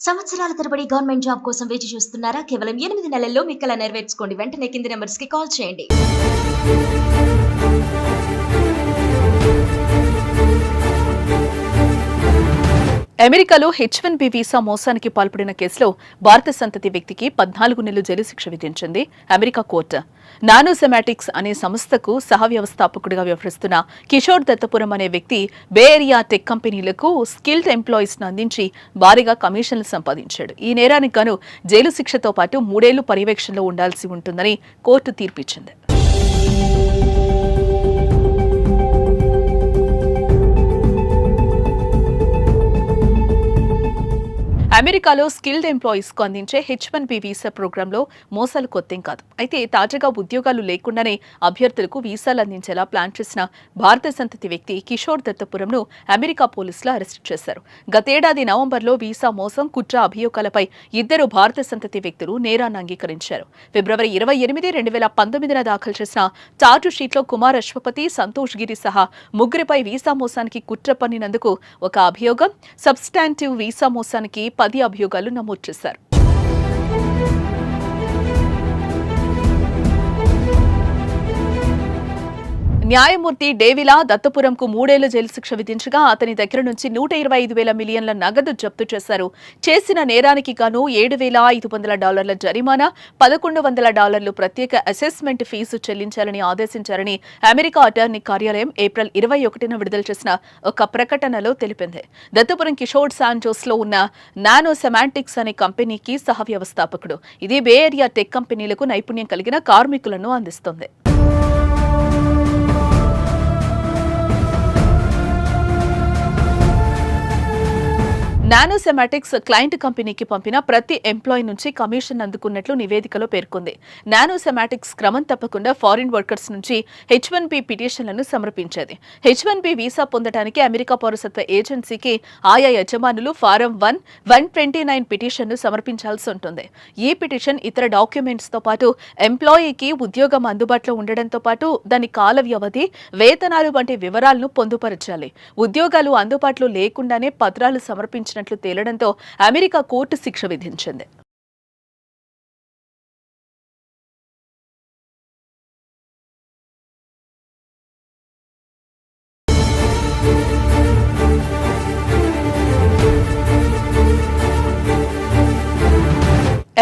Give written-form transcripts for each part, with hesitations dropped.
సంవత్సరాల తరబడి government job కోసం వేచి చూస్తున్నారా? కేవలం 8 నెలల్లో మీ కల నెరవేర్చుకోండి. వెంటనే కింది నెంబర్స్‌కి కాల్ చేయండి. అమెరికాలో H1B వీసా మోసానికి పాల్పడిన కేసులో భారత సంతతి వ్యక్తికి 14 నెలలు జైలు శిక్ష విధించింది అమెరికా కోర్టు. నానోసెమాటిక్స్ అనే సంస్థకు సహ వ్యవస్థాపకుడిగా వ్యవహరిస్తున్న కిషోర్ దత్తపురం అనే వ్యక్తి బే ఏరియా టెక్ కంపెనీలకు స్కిల్డ్ ఎంప్లాయీస్ ను అందించి భారీగా కమిషన్లు సంపాదించాడు. ఈ నేరానికి గాను జైలు శిక్షతో పాటు 3 ఏళ్లు పర్యవేక్షణలో ఉండాల్సి ఉంటుందని కోర్టు తీర్పిచ్చింది. అమెరికాలో స్కిల్డ్ ఎంప్లాయీస్ కు అందించే H1B వీసా ప్రోగ్రాంలో మోసాలు కొత్తేం కాదు. అయితే తాజాగా ఉద్యోగాలు లేకుండానే అభ్యర్థులకు వీసాలు అందించేలా ప్లాన్ చేసిన భారత సంతతి వ్యక్తి కిషోర్ దత్తపురంను అమెరికా పోలీసులు అరెస్టు చేశారు. గతేడాది నవంబర్లో వీసా మోసం కుట్ర అభియోగాలపై ఇద్దరు భారత సంతతి వ్యక్తులు నేరాన్ని అంగీకరించారు. ఫిబ్రవరి 28, 2019 దాఖలు చేసిన చార్జు షీట్లో కుమార్ అశ్వపతి, సంతోష్ గిరి సహా ముగ్గురిపై వీసా మోసానికి కుట్ర పన్నినందుకు ఒక అభియోగం, సబ్స్టాంటివ్ వీసా మోసానికి 10 అభియోగాలు నమోదు చేశారు. న్యాయమూర్తి డేవిలా దత్తపురంకు 3 ఏళ్ల జైలు శిక్ష విధించగా అతని దగ్గర నుంచి 125,000 మిలియన్ల నగదు జప్తు చేశారు. చేసిన నేరానికి గాను $7,500 జరిమానా, $1,100 ప్రత్యేక అసెస్మెంట్ ఫీజు చెల్లించాలని ఆదేశించారని అమెరికా అటార్నీ కార్యాలయం ఏప్రిల్ 21న విడుదల చేసిన ఒక ప్రకటనలో తెలిపింది. దత్తపురం కిషోర్ శాంజోస్ లో ఉన్న నానోసెమాటిక్స్ అనే కంపెనీకి సహ వ్యవస్థాపకుడు. ఇది బే ఏరియా టెక్ కంపెనీలకు నైపుణ్యం కలిగిన కార్మికులను అందిస్తుంది. నానోసెమాటిక్స్ క్లయింట్ కంపెనీకి పంపిన ప్రతి ఎంప్లాయీ నుంచి కమిషన్ అందుకున్నట్లు నివేదికలో పేర్కొంది. నానోసెమాటిక్స్ క్రమం తప్పకుండా ఫారిన్ వర్కర్స్ నుంచి H1B పిటిషన్లను సమర్పించేది. H1B వీసా పొందడానికి అమెరికా పౌరసత్వ ఏజెన్సీకి ఆయా యజమానులు ఫారం 129 పిటిషన్ను సమర్పించాల్సి ఉంటుంది. ఈ పిటిషన్ ఇతర డాక్యుమెంట్స్ తో పాటు ఎంప్లాయీకి ఉద్యోగం అందుబాటులో ఉండడంతో పాటు దాని కాల వ్యవధి, వేతనాలు వంటి వివరాలను పొందుపరచాలి. ఉద్యోగాలు అందుబాటులో లేకుండానే పత్రాలు సమర్పించిన తేలడంతో అమెరికా కోర్టు శిక్ష విధించింది.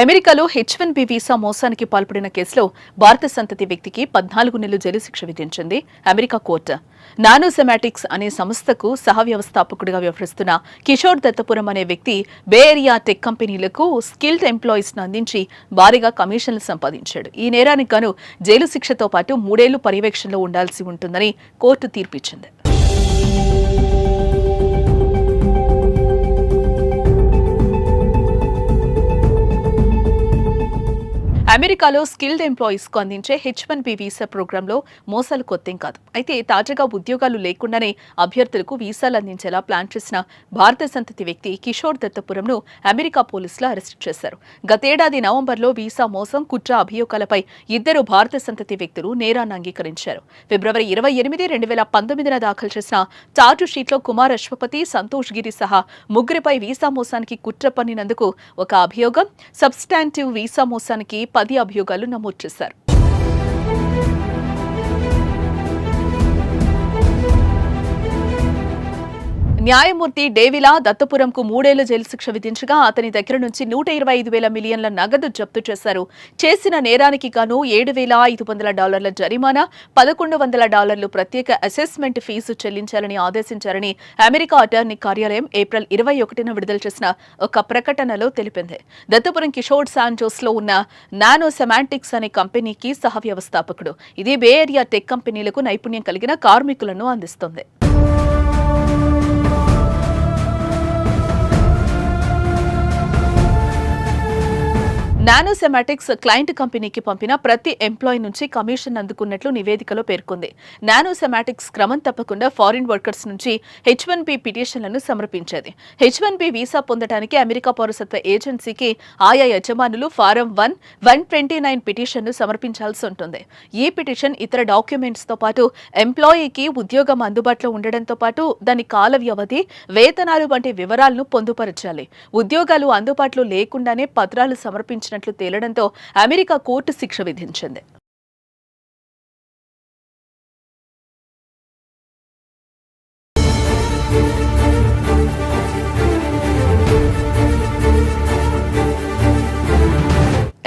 అమెరికాలో H1B వీసా మోసానికి పాల్పడిన కేసులో భారత సంతతి వ్యక్తికి 14 నెలలు జైలు శిక్ష విధించింది అమెరికా కోర్టు. నానోసెమాటిక్స్ అనే సంస్థకు సహ వ్యవస్థాపకుడిగా వ్యవహరిస్తున్న కిషోర్ దత్తపురం అనే వ్యక్తి బే ఏరియా టెక్ కంపెనీలకు స్కిల్డ్ ఎంప్లాయీస్ ను అందించి భారీగా కమిషన్లు సంపాదించాడు. ఈ నేరానికి గాను జైలు శిక్షతో పాటు 3 ఏళ్లు పర్యవేక్షణలో ఉండాల్సి ఉంటుందని కోర్టు తీర్పిచ్చింది. అమెరికాలో స్కిల్డ్ ఎంప్లాయీస్ కు అందించే H1B వీసా ప్రోగ్రాంలో మోసాలు కొత్తేం కాదు. అయితే తాజాగా ఉద్యోగాలు లేకుండానే అభ్యర్థులకు వీసాలు అందించేలా ప్లాన్ చేసిన భారత సంతతి వ్యక్తి కిషోర్ దత్తపురంను అమెరికా పోలీసులు అరెస్టు చేశారు. గతేడాది నవంబర్లో వీసా మోసం కుట్ర అభియోగాలపై ఇద్దరు భారత సంతతి వ్యక్తులు నేరాన్ని అంగీకరించారు. ఫిబ్రవరి 28, 2019 దాఖలు చేసిన చార్జు షీట్లో కుమార్ అశ్వపతి, సంతోష్ గిరి సహా ముగ్గురిపై వీసా మోసానికి కుట్ర పన్నినందుకు ఒక అభియోగం, సబ్స్టాంటివ్ వీసా మోసానికి 10 అభియోగాలు నమోదు చేశారు. న్యాయమూర్తి డేవిలా దత్తపురంకు 3 ఏళ్ల జైలు శిక్ష విధించగా అతని దగ్గర నుంచి 125,000 మిలియన్ల నగదు జప్తు చేశారు. చేసిన నేరానికి గాను $7,500 జరిమానా, $1,100 ప్రత్యేక అసెస్మెంట్ ఫీజు చెల్లించాలని ఆదేశించారని అమెరికా అటార్నీ కార్యాలయం ఏప్రిల్ 21న విడుదల చేసిన ఒక ప్రకటనలో తెలిపింది. దత్తపురం కిషోర్ శాంజోస్ లో ఉన్న నానోసెమాటిక్స్ అనే కంపెనీకి సహ వ్యవస్థాపకుడు. ఇది బే ఏరియా టెక్ కంపెనీలకు నైపుణ్యం కలిగిన కార్మికులను అందిస్తుంది. నానోసెమాటిక్స్ క్లయింట్ కంపెనీకి పంపిన ప్రతి ఎంప్లాయీ నుంచి కమిషన్ అందుకున్నట్లు నివేదికలో పేర్కొంది. నానోసెమాటిక్స్ క్రమం తప్పకుండా ఫారిన్ వర్కర్స్ నుంచి H1B పిటిషన్లను సమర్పించేది. H1B వీసా పొందడానికి అమెరికా పౌరసత్వ ఏజెన్సీకి ఆయా యజమానులు ఫారం 129 పిటిషన్ను సమర్పించాల్సి ఉంటుంది. ఈ పిటిషన్ ఇతర డాక్యుమెంట్స్ తో పాటు ఎంప్లాయీకి ఉద్యోగం అందుబాటులో ఉండడంతో పాటు దాని కాల వ్యవధి, వేతనాలు వంటి వివరాలను పొందుపరచాలి. ఉద్యోగాలు అందుబాటులో లేకుండానే పత్రాలు సమర్పించినట్లు తేలడంతో అమెరికా కోర్టు శిక్ష విధించింది.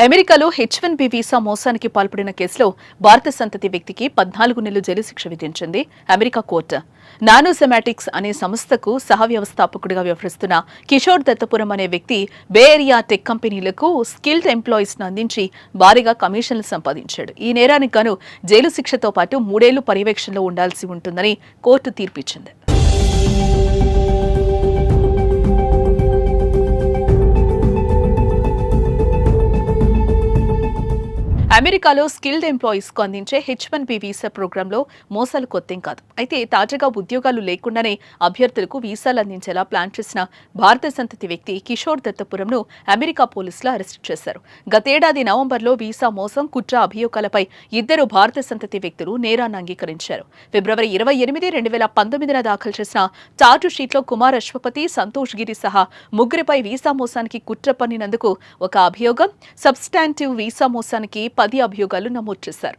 అమెరికాలో H1B వీసా మోసానికి పాల్పడిన కేసులో భారత సంతతి వ్యక్తికి 14 నెలలు జైలు శిక్ష విధించింది అమెరికా కోర్టు. నానోసెమాటిక్స్ అనే సంస్థకు సహ వ్యవస్థాపకుడిగా వ్యవహరిస్తున్న కిషోర్ దత్తపురం అనే వ్యక్తి బే ఏరియా టెక్ కంపెనీలకు స్కిల్డ్ ఎంప్లాయీస్ ను అందించి భారీగా కమిషన్లు సంపాదించాడు. ఈ నేరానికి గాను జైలు శిక్షతో పాటు 3 ఏళ్లు పర్యవేక్షణలో ఉండాల్సి ఉంటుందని కోర్టు తీర్పిచ్చింది. అమెరికాలో స్కిల్డ్ ఎంప్లాయీస్ కు అందించే H1B వీసా ప్రోగ్రాంలో మోసాలు కొత్తేం కాదు. అయితే తాజాగా ఉద్యోగాలు లేకుండానే అభ్యర్థులకు వీసాలు అందించేలా ప్లాన్ చేసిన భారత సంతతి వ్యక్తి కిషోర్ దత్తపురంను అమెరికా పోలీసులు అరెస్టు చేశారు. గతేడాది నవంబర్లో వీసా మోసం, కుట్ర అభియోగాలపై 2 భారత సంతతి వ్యక్తులు నేరాన్ని అంగీకరించారు. ఫిబ్రవరి 28, 2019 దాఖలు చేసిన చార్జు షీట్లో కుమార్ అశ్వపతి, సంతోష్ గిరి సహా 3 వీసా మోసానికి కుట్ర పన్నినందుకు ఒక అభియోగం, సబ్స్టాంటివ్ వీసా మోసానికి 10 అభియోగాలు నమోదు చేశారు.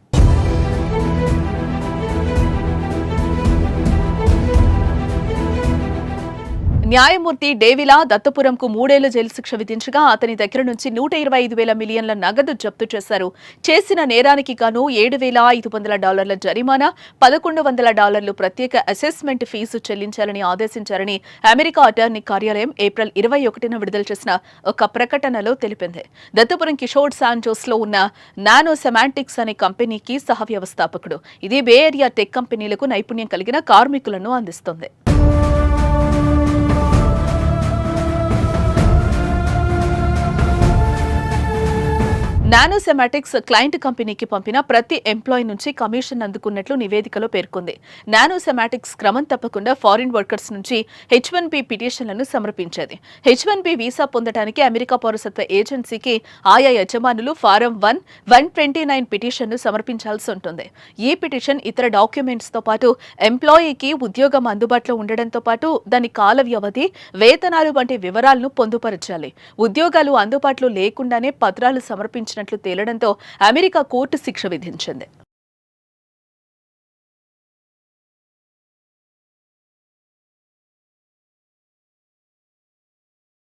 న్యాయమూర్తి డేవిలా దత్తపురంకు 3 ఏళ్ల జైలు శిక్ష విధించగా అతని దగ్గర నుంచి 125,000 మిలియన్ల నగదు జప్తు చేశారు. చేసిన నేరానికి గాను $7,500 జరిమానా, $1,100 ప్రత్యేక అసెస్మెంట్ ఫీజు చెల్లించాలని ఆదేశించారని అమెరికా అటార్నీ కార్యాలయం ఏప్రిల్ 21న విడుదల చేసిన ఒక ప్రకటనలో తెలిపింది. దత్తపురం కిషోర్ శాంజోస్ లో ఉన్న నానోసెమాటిక్స్ అనే కంపెనీకి సహ వ్యవస్థాపకుడు. ఇది బే ఏరియా టెక్ కంపెనీలకు నైపుణ్యం కలిగిన కార్మికులను అందిస్తుంది. నానోసెమాటిక్స్ క్లయింట్ కంపెనీకి పంపిన ప్రతి ఎంప్లాయీ నుంచి కమిషన్ అందుకున్నట్లు నివేదికలో పేర్కొంది. నానోసెమాటిక్స్ క్రమం తప్పకుండా ఫారిన్ వర్కర్స్ నుంచి H1B పిటిషన్లను సమర్పించేది. H1B వీసా పొందడానికి అమెరికా పౌరసత్వ ఏజెన్సీకి ఆయా యజమానులు ఫారం 129 పిటిషన్ను సమర్పించాల్సి ఉంటుంది. ఈ పిటిషన్ ఇతర డాక్యుమెంట్స్ తో పాటు ఎంప్లాయీకి ఉద్యోగం అందుబాటులో ఉండడంతో పాటు దాని కాల వ్యవధి, వేతనాలు వంటి వివరాలను పొందుపరచాలి. ఉద్యోగాలు అందుబాటులో లేకుండానే పత్రాలు సమర్పించిన తేలడంతో అమెరికా కోర్టు శిక్ష విధించింది.